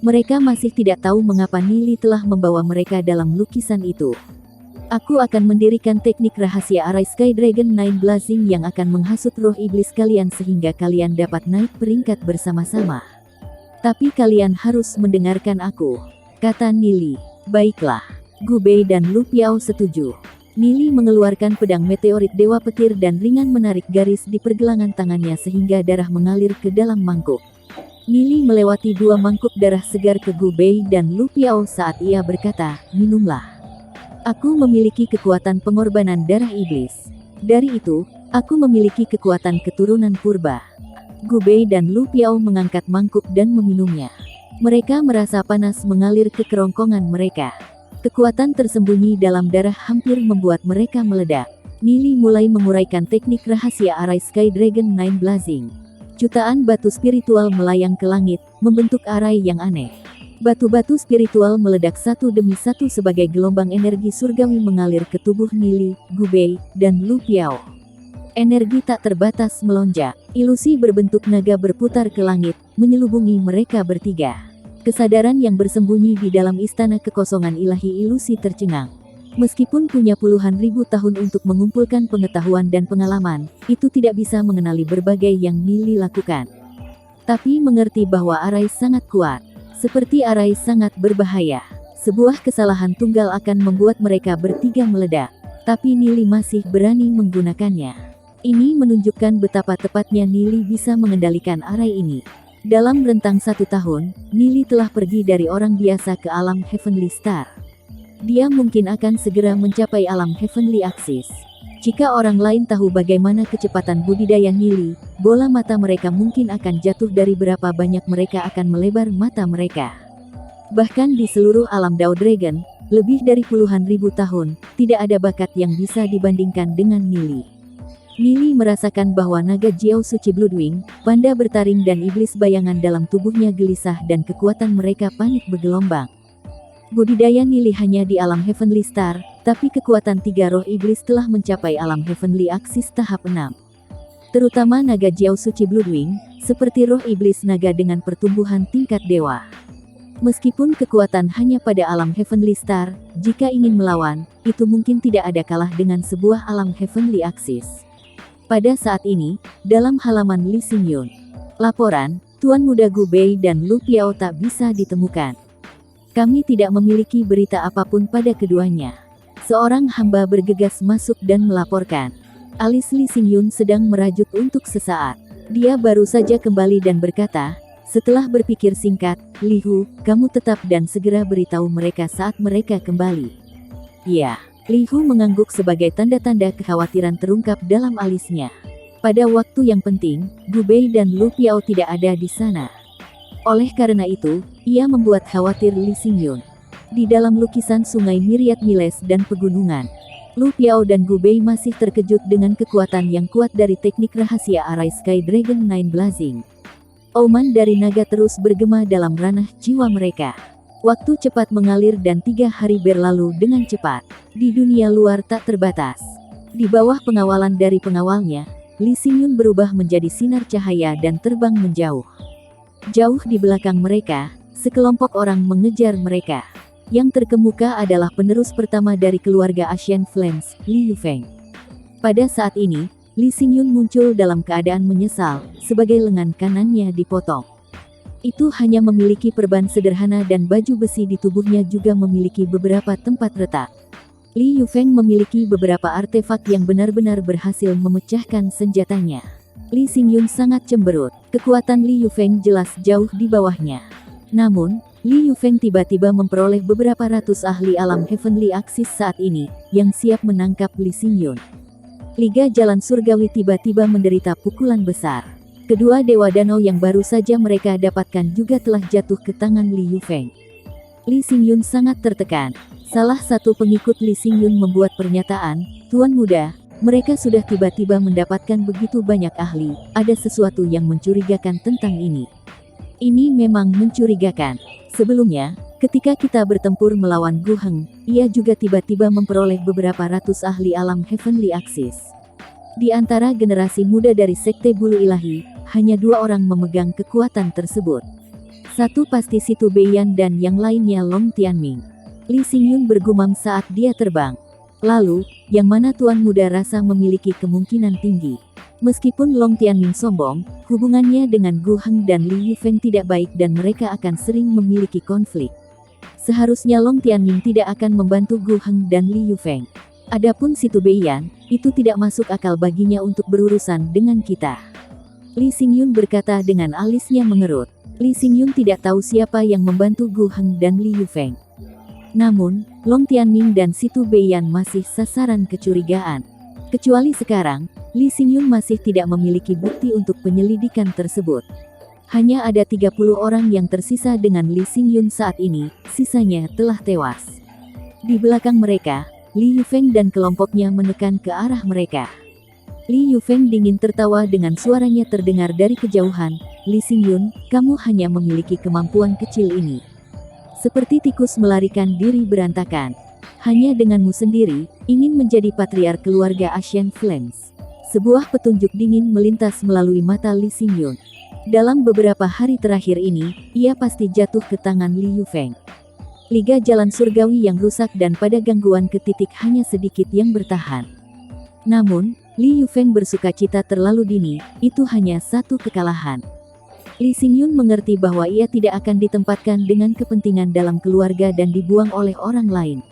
Mereka masih tidak tahu mengapa Nili telah membawa mereka dalam lukisan itu. Aku akan mendirikan teknik rahasia Arai Sky Dragon Nine Blazing yang akan menghasut roh iblis kalian sehingga kalian dapat naik peringkat bersama-sama. Tapi kalian harus mendengarkan aku, kata Nili. Baiklah. Gu Bei dan Lu Piao setuju. Nili mengeluarkan pedang meteorit dewa petir dan ringan menarik garis di pergelangan tangannya sehingga darah mengalir ke dalam mangkuk. Nili melewati 2 mangkuk darah segar ke Gu Bei dan Lu Piao saat ia berkata, minumlah. Aku memiliki kekuatan pengorbanan darah iblis. Dari itu, aku memiliki kekuatan keturunan purba. Gu Bei dan Lu Piao mengangkat mangkuk dan meminumnya. Mereka merasa panas mengalir ke kerongkongan mereka. Kekuatan tersembunyi dalam darah hampir membuat mereka meledak. Nili mulai menguraikan teknik rahasia Arai Sky Dragon Nine Blazing. Jutaan batu spiritual melayang ke langit, membentuk arai yang aneh. Batu-batu spiritual meledak satu demi satu sebagai gelombang energi surgawi mengalir ke tubuh Nili, Gu Bei, dan Lu Piao. Energi tak terbatas melonjak. Ilusi berbentuk naga berputar ke langit, menyelubungi mereka bertiga. Kesadaran yang bersembunyi di dalam istana kekosongan ilahi ilusi tercengang. Meskipun punya puluhan ribu tahun untuk mengumpulkan pengetahuan dan pengalaman, itu tidak bisa mengenali berbagai yang Nili lakukan. Tapi mengerti bahwa Arai sangat kuat. Seperti Arai sangat berbahaya. Sebuah kesalahan tunggal akan membuat mereka bertiga meledak. Tapi Nili masih berani menggunakannya. Ini menunjukkan betapa tepatnya Nili bisa mengendalikan arai ini. Dalam rentang 1 tahun, Nili telah pergi dari orang biasa ke alam Heavenly Star. Dia mungkin akan segera mencapai alam Heavenly Axis. Jika orang lain tahu bagaimana kecepatan budidaya Nili, bola mata mereka mungkin akan jatuh dari berapa banyak mereka akan melebar mata mereka. Bahkan di seluruh alam Dao Dragon, lebih dari puluhan ribu tahun, tidak ada bakat yang bisa dibandingkan dengan Nili. Nili merasakan bahwa naga Jiao Suci Bloodwing, panda bertaring dan iblis bayangan dalam tubuhnya gelisah dan kekuatan mereka panik bergelombang. Budidaya Nili hanya di alam Heavenly Star, tapi kekuatan 3 roh iblis telah mencapai alam Heavenly Axis tahap 6. Terutama naga Jiao Suci Bloodwing, seperti roh iblis naga dengan pertumbuhan tingkat dewa. Meskipun kekuatan hanya pada alam Heavenly Star, jika ingin melawan, itu mungkin tidak ada kalah dengan sebuah alam Heavenly Axis. Pada saat ini, dalam halaman Li Xingyun, laporan, Tuan Muda Gu Bei dan Lu Piao tak bisa ditemukan. Kami tidak memiliki berita apapun pada keduanya. Seorang hamba bergegas masuk dan melaporkan. Alis Li Xingyun sedang merajut untuk sesaat. Dia baru saja kembali dan berkata, setelah berpikir singkat, Li Hu, kamu tetap dan segera beritahu mereka saat mereka kembali. Ya, Li Hu mengangguk sebagai tanda-tanda kekhawatiran terungkap dalam alisnya. Pada waktu yang penting, Gu Bei dan Lu Piao tidak ada di sana. Oleh karena itu, ia membuat khawatir Li Xingyun. Di dalam lukisan sungai Myriad Miles dan pegunungan, Lu Piao dan Gu Bei masih terkejut dengan kekuatan yang kuat dari teknik rahasia Arai Sky Dragon Nine Blazing. Auman dari naga terus bergema dalam ranah jiwa mereka. Waktu cepat mengalir dan 3 hari berlalu dengan cepat. Di dunia luar tak terbatas. Di bawah pengawalan dari pengawalnya, Li Xingyun berubah menjadi sinar cahaya dan terbang menjauh. Jauh di belakang mereka, sekelompok orang mengejar mereka. Yang terkemuka adalah penerus pertama dari keluarga Asian Flames, Li Yufeng. Pada saat ini, Li Xingyun muncul dalam keadaan menyesal, sebagai lengan kanannya dipotong. Itu hanya memiliki perban sederhana dan baju besi di tubuhnya juga memiliki beberapa tempat retak. Li Yufeng memiliki beberapa artefak yang benar-benar berhasil memecahkan senjatanya. Li Xingyun sangat cemberut, kekuatan Li Yufeng jelas jauh di bawahnya. Namun, Li Yufeng tiba-tiba memperoleh beberapa ratus ahli alam Heavenly Axis saat ini, yang siap menangkap Li Xingyun. Liga Jalan Surgawi tiba-tiba menderita pukulan besar. Kedua Dewa Danau yang baru saja mereka dapatkan juga telah jatuh ke tangan Li Yufeng. Li Xingyun sangat tertekan. Salah satu pengikut Li Xingyun membuat pernyataan, Tuan Muda, mereka sudah tiba-tiba mendapatkan begitu banyak ahli, ada sesuatu yang mencurigakan tentang ini. Ini memang mencurigakan. Sebelumnya, ketika kita bertempur melawan Gu Heng, ia juga tiba-tiba memperoleh beberapa ratus ahli alam Heavenly Axis. Di antara generasi muda dari Sekte Bulu Ilahi, hanya 2 orang memegang kekuatan tersebut. Satu pasti Situ Beiyan dan yang lainnya Long Tianming. Li Xingyun bergumam saat dia terbang. Lalu, yang mana Tuan Muda rasa memiliki kemungkinan tinggi? Meskipun Long Tianming sombong, hubungannya dengan Gu Heng dan Li Yufeng tidak baik dan mereka akan sering memiliki konflik. Seharusnya Long Tianming tidak akan membantu Gu Heng dan Li Yufeng. Adapun Situ Beiyan, itu tidak masuk akal baginya untuk berurusan dengan kita. Li Xingyun berkata dengan alisnya mengerut. Li Xingyun tidak tahu siapa yang membantu Gu Heng dan Li Yufeng. Namun, Long Tianming dan Situ Beiyan masih sasaran kecurigaan. Kecuali sekarang, Li Xingyun masih tidak memiliki bukti untuk penyelidikan tersebut. Hanya ada 30 orang yang tersisa dengan Li Xingyun saat ini, sisanya telah tewas. Di belakang mereka, Li Yufeng dan kelompoknya menekan ke arah mereka. Li Yufeng dingin tertawa dengan suaranya terdengar dari kejauhan, Li Xingyun, kamu hanya memiliki kemampuan kecil ini. Seperti tikus melarikan diri berantakan. Hanya denganmu sendiri, ingin menjadi patriark keluarga Asian Flames. Sebuah petunjuk dingin melintas melalui mata Li Xingyun. Dalam beberapa hari terakhir ini, ia pasti jatuh ke tangan Li Yufeng. Liga Jalan Surgawi yang rusak dan pada gangguan ke titik hanya sedikit yang bertahan. Namun, Li Yufeng bersukacita terlalu dini, itu hanya satu kekalahan. Li Xingyun mengerti bahwa ia tidak akan ditempatkan dengan kepentingan dalam keluarga dan dibuang oleh orang lain.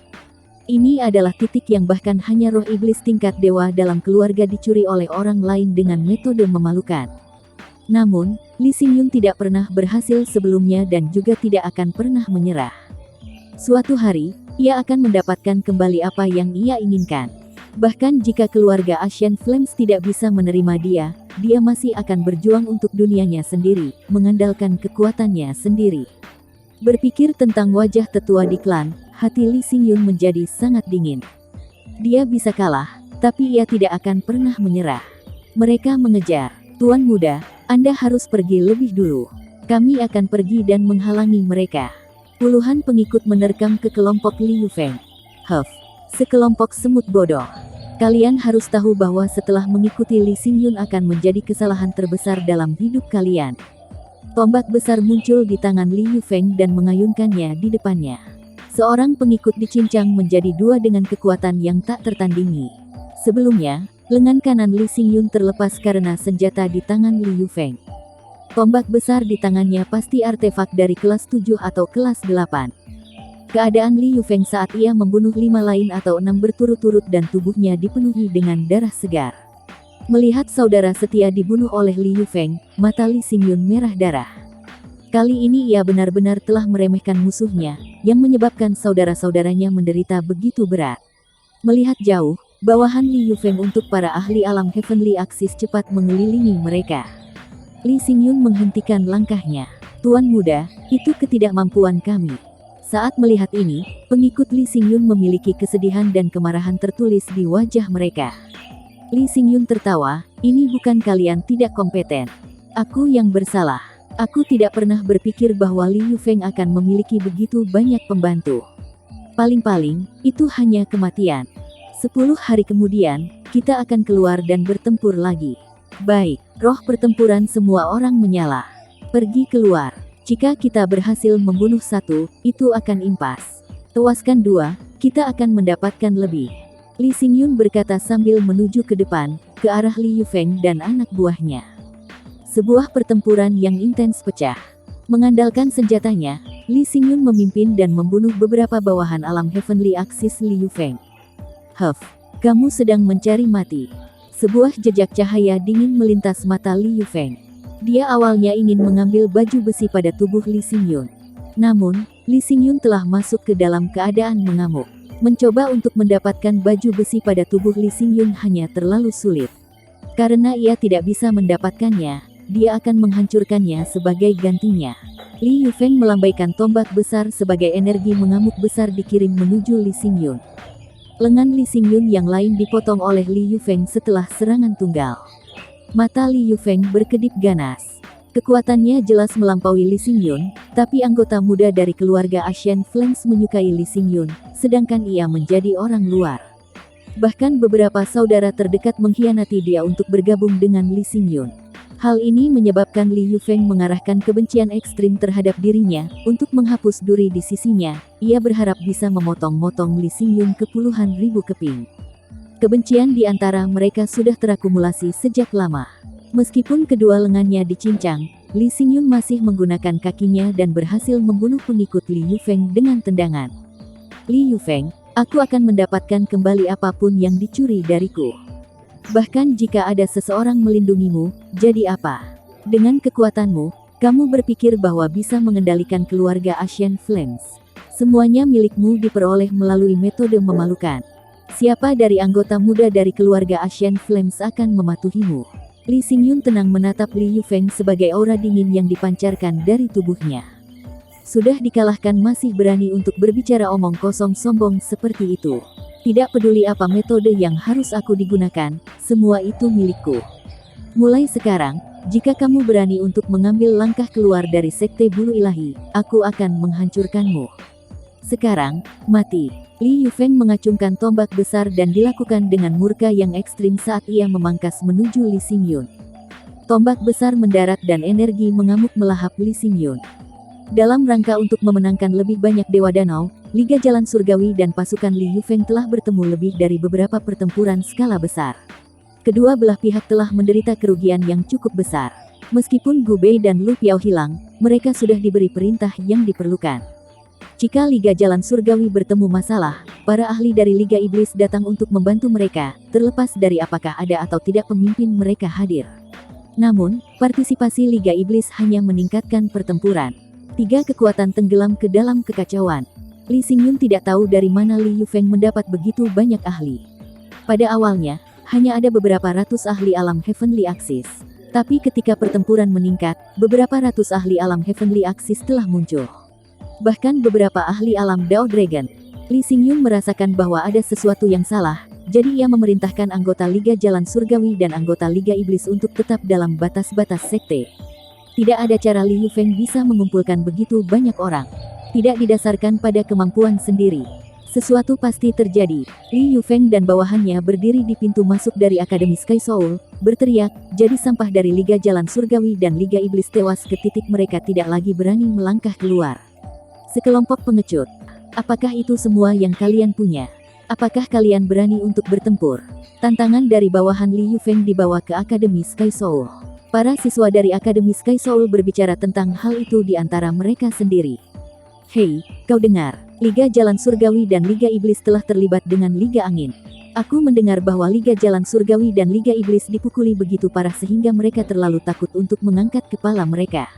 Ini adalah titik yang bahkan hanya roh iblis tingkat dewa dalam keluarga dicuri oleh orang lain dengan metode memalukan. Namun, Lee Xingyun tidak pernah berhasil sebelumnya dan juga tidak akan pernah menyerah. Suatu hari, ia akan mendapatkan kembali apa yang ia inginkan. Bahkan jika keluarga Asian Flames tidak bisa menerima dia masih akan berjuang untuk dunianya sendiri, mengandalkan kekuatannya sendiri. Berpikir tentang wajah tetua di klan, hati Lee Xingyun menjadi sangat dingin. Dia bisa kalah, tapi ia tidak akan pernah menyerah. Mereka mengejar. Tuan muda, Anda harus pergi lebih dulu. Kami akan pergi dan menghalangi mereka. Puluhan pengikut menerkam ke kelompok Liu Feng. Sekelompok semut bodoh. Kalian harus tahu bahwa setelah mengikuti Lee Xingyun akan menjadi kesalahan terbesar dalam hidup kalian. Tombak besar muncul di tangan Liu Feng dan mengayunkannya di depannya. Seorang pengikut dicincang menjadi dua dengan kekuatan yang tak tertandingi. Sebelumnya, lengan kanan Lee Xingyun terlepas karena senjata di tangan Liu Feng. Tombak besar di tangannya pasti artefak dari kelas 7 atau kelas 8. Keadaan Liu Feng saat ia membunuh 5 lain atau 6 berturut-turut dan tubuhnya dipenuhi dengan darah segar. Melihat saudara setia dibunuh oleh Liu Feng, mata Lee Xingyun merah darah. Kali ini ia benar-benar telah meremehkan musuhnya, yang menyebabkan saudara-saudaranya menderita begitu berat. Melihat jauh, bawahan Liu Feng untuk para ahli alam Heavenly Axis cepat mengelilingi mereka. Lee Xingyun menghentikan langkahnya. Tuan muda, itu ketidakmampuan kami. Saat melihat ini, pengikut Lee Xingyun memiliki kesedihan dan kemarahan tertulis di wajah mereka. Lee Xingyun tertawa, ini bukan kalian tidak kompeten. Aku yang bersalah. Aku tidak pernah berpikir bahwa Liu Feng akan memiliki begitu banyak pembantu. Paling-paling, itu hanya kematian. 10 hari kemudian, kita akan keluar dan bertempur lagi. Baik, roh pertempuran semua orang menyala. Pergi keluar. Jika kita berhasil membunuh 1, itu akan impas. Tewaskan 2, kita akan mendapatkan lebih. Lee Xingyun berkata sambil menuju ke depan, ke arah Liu Feng dan anak buahnya. Sebuah pertempuran yang intens pecah. Mengandalkan senjatanya, Lee Xingyun memimpin dan membunuh beberapa bawahan alam Heavenly Axis Liu Feng. Kamu sedang mencari mati. Sebuah jejak cahaya dingin melintas mata Liu Feng. Dia awalnya ingin mengambil baju besi pada tubuh Lee Xingyun. Namun, Lee Xingyun telah masuk ke dalam keadaan mengamuk. Mencoba untuk mendapatkan baju besi pada tubuh Lee Xingyun hanya terlalu sulit. Karena ia tidak bisa mendapatkannya, dia akan menghancurkannya sebagai gantinya. Liu Feng melambaikan tombak besar sebagai energi mengamuk besar dikirim menuju Lee Xingyun. Lengan Lee Xingyun yang lain dipotong oleh Liu Feng setelah serangan tunggal. Mata Liu Feng berkedip ganas. Kekuatannya jelas melampaui Lee Xingyun, tapi anggota muda dari keluarga Asian Flames menyukai Lee Xingyun, sedangkan ia menjadi orang luar. Bahkan beberapa saudara terdekat mengkhianati dia untuk bergabung dengan Lee Xingyun. Hal ini menyebabkan Liu Feng mengarahkan kebencian ekstrim terhadap dirinya. Untuk menghapus duri di sisinya, ia berharap bisa memotong-motong Lee Xingyun ke puluhan ribu keping. Kebencian di antara mereka sudah terakumulasi sejak lama. Meskipun kedua lengannya dicincang, Lee Xingyun masih menggunakan kakinya dan berhasil membunuh pengikut Liu Feng dengan tendangan. Liu Feng, aku akan mendapatkan kembali apapun yang dicuri dariku. Bahkan jika ada seseorang melindungimu, jadi apa? Dengan kekuatanmu, kamu berpikir bahwa bisa mengendalikan keluarga Asian Flames. Semuanya milikmu diperoleh melalui metode memalukan. Siapa dari anggota muda dari keluarga Asian Flames akan mematuhimu? Lee Xingyun tenang menatap Liu Feng sebagai aura dingin yang dipancarkan dari tubuhnya. Sudah dikalahkan masih berani untuk berbicara omong kosong sombong seperti itu. Tidak peduli apa metode yang harus aku digunakan, semua itu milikku. Mulai sekarang, jika kamu berani untuk mengambil langkah keluar dari Sekte Bulu Ilahi, aku akan menghancurkanmu. Sekarang, mati. Liu Feng mengacungkan tombak besar dan dilakukan dengan murka yang ekstrim saat ia memangkas menuju Lee Xingyun. Tombak besar mendarat dan energi mengamuk melahap Lee Xingyun. Dalam rangka untuk memenangkan lebih banyak Dewa Danau, Liga Jalan Surgawi dan pasukan Liu Feng telah bertemu lebih dari beberapa pertempuran skala besar. Kedua belah pihak telah menderita kerugian yang cukup besar. Meskipun Gu Bei dan Lu Piao hilang, mereka sudah diberi perintah yang diperlukan. Jika Liga Jalan Surgawi bertemu masalah, para ahli dari Liga Iblis datang untuk membantu mereka, terlepas dari apakah ada atau tidak pemimpin mereka hadir. Namun, partisipasi Liga Iblis hanya meningkatkan pertempuran. 3 kekuatan tenggelam ke dalam kekacauan. Lee Xingyun tidak tahu dari mana Li Yufeng mendapat begitu banyak ahli. Pada awalnya, hanya ada beberapa ratus ahli alam Heavenly Axis. Tapi ketika pertempuran meningkat, beberapa ratus ahli alam Heavenly Axis telah muncul. Bahkan beberapa ahli alam Dao Dragon. Lee Xingyun merasakan bahwa ada sesuatu yang salah, jadi ia memerintahkan anggota Liga Jalan Surgawi dan anggota Liga Iblis untuk tetap dalam batas-batas sekte. Tidak ada cara Li Yufeng bisa mengumpulkan begitu banyak orang. Tidak didasarkan pada kemampuan sendiri. Sesuatu pasti terjadi. Li Yufeng dan bawahannya berdiri di pintu masuk dari Akademi Sky Soul, berteriak, jadi sampah dari Liga Jalan Surgawi dan Liga Iblis tewas ke titik mereka tidak lagi berani melangkah keluar. Sekelompok pengecut. Apakah itu semua yang kalian punya? Apakah kalian berani untuk bertempur? Tantangan dari bawahan Li Yufeng dibawa ke Akademi Sky Soul. Para siswa dari Akademi Sky Soul berbicara tentang hal itu di antara mereka sendiri. Hei, kau dengar, Liga Jalan Surgawi dan Liga Iblis telah terlibat dengan Liga Angin. Aku mendengar bahwa Liga Jalan Surgawi dan Liga Iblis dipukuli begitu parah sehingga mereka terlalu takut untuk mengangkat kepala mereka.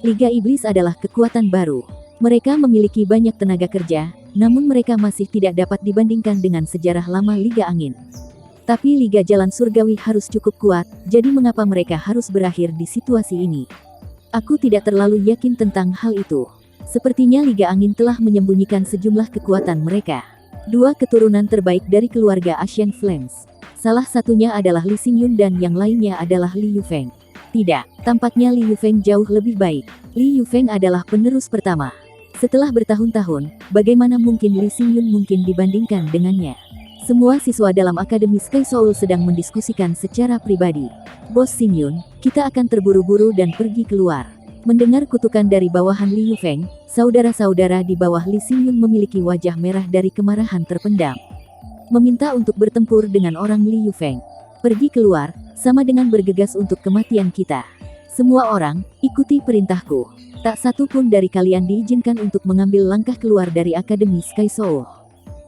Liga Iblis adalah kekuatan baru. Mereka memiliki banyak tenaga kerja, namun mereka masih tidak dapat dibandingkan dengan sejarah lama Liga Angin. Tapi Liga Jalan Surgawi harus cukup kuat, jadi mengapa mereka harus berakhir di situasi ini? Aku tidak terlalu yakin tentang hal itu. Sepertinya Liga Angin telah menyembunyikan sejumlah kekuatan mereka. 2 keturunan terbaik dari keluarga Asian Flames. Salah satunya adalah Lee Xingyun dan yang lainnya adalah Li Yufeng. Tidak, tampaknya Li Yufeng jauh lebih baik. Li Yufeng adalah penerus pertama. Setelah bertahun-tahun, bagaimana mungkin Lee Xingyun mungkin dibandingkan dengannya? Semua siswa dalam Akademi Sky Soul sedang mendiskusikan secara pribadi. Bos Xingyun, kita akan terburu-buru dan pergi keluar. Mendengar kutukan dari bawahan Li Yufeng, saudara-saudara di bawah Lee Xingyun memiliki wajah merah dari kemarahan terpendam. Meminta untuk bertempur dengan orang Li Yufeng. Pergi keluar, sama dengan bergegas untuk kematian kita. Semua orang, ikuti perintahku. Tak satu pun dari kalian diizinkan untuk mengambil langkah keluar dari Akademi Sky Soul.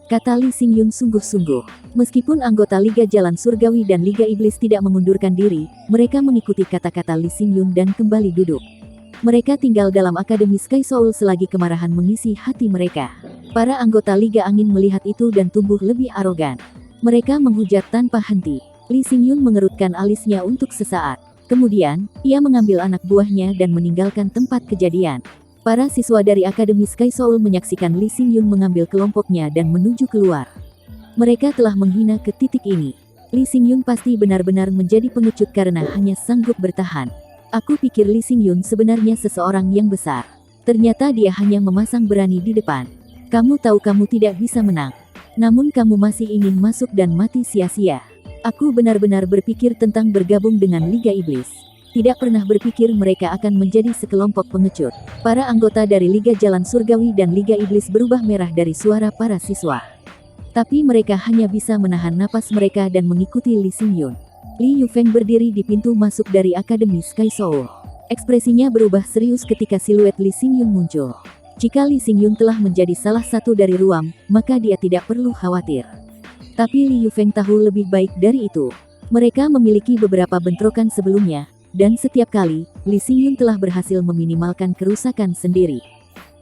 Kata Lee Xingyun sungguh-sungguh. Meskipun anggota Liga Jalan Surgawi dan Liga Iblis tidak mengundurkan diri, mereka mengikuti kata-kata Lee Xingyun dan kembali duduk. Mereka tinggal dalam Akademi Sky Soul selagi kemarahan mengisi hati mereka. Para anggota Liga Angin melihat itu dan tumbuh lebih arogan. Mereka menghujat tanpa henti. Lee Xingyun mengerutkan alisnya untuk sesaat. Kemudian, ia mengambil anak buahnya dan meninggalkan tempat kejadian. Para siswa dari Akademi Sky Soul menyaksikan Lee Xingyun mengambil kelompoknya dan menuju keluar. Mereka telah menghina ke titik ini. Lee Xingyun pasti benar-benar menjadi pengecut karena hanya sanggup bertahan. Aku pikir Lee Xingyun sebenarnya seseorang yang besar. Ternyata dia hanya memasang berani di depan. Kamu tahu kamu tidak bisa menang. Namun kamu masih ingin masuk dan mati sia-sia. Aku benar-benar berpikir tentang bergabung dengan Liga Iblis. Tidak pernah berpikir mereka akan menjadi sekelompok pengecut. Para anggota dari Liga Jalan Surgawi dan Liga Iblis berubah merah dari suara para siswa. Tapi mereka hanya bisa menahan napas mereka dan mengikuti Lee Xingyun. Li Yufeng berdiri di pintu masuk dari Akademi Sky Soul. Ekspresinya berubah serius ketika siluet Lee Xingyun muncul. Jika Lee Xingyun telah menjadi salah satu dari Ruam, maka dia tidak perlu khawatir. Tapi Li Yufeng tahu lebih baik dari itu. Mereka memiliki beberapa bentrokan sebelumnya, dan setiap kali, Lee Xingyun telah berhasil meminimalkan kerusakan sendiri.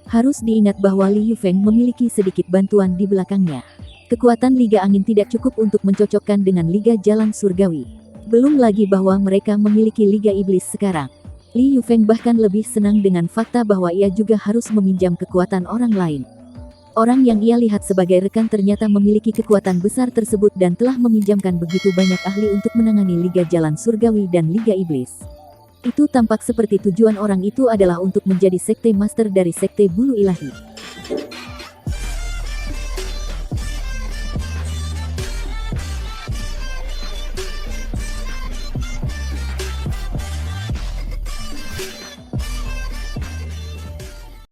Harus diingat bahwa Li Yufeng memiliki sedikit bantuan di belakangnya. Kekuatan Liga Angin tidak cukup untuk mencocokkan dengan Liga Jalan Surgawi. Belum lagi bahwa mereka memiliki Liga Iblis sekarang. Li Yufeng bahkan lebih senang dengan fakta bahwa ia juga harus meminjam kekuatan orang lain. Orang yang ia lihat sebagai rekan ternyata memiliki kekuatan besar tersebut dan telah meminjamkan begitu banyak ahli untuk menangani Liga Jalan Surgawi dan Liga Iblis. Itu tampak seperti tujuan orang itu adalah untuk menjadi sekte master dari sekte bulu ilahi.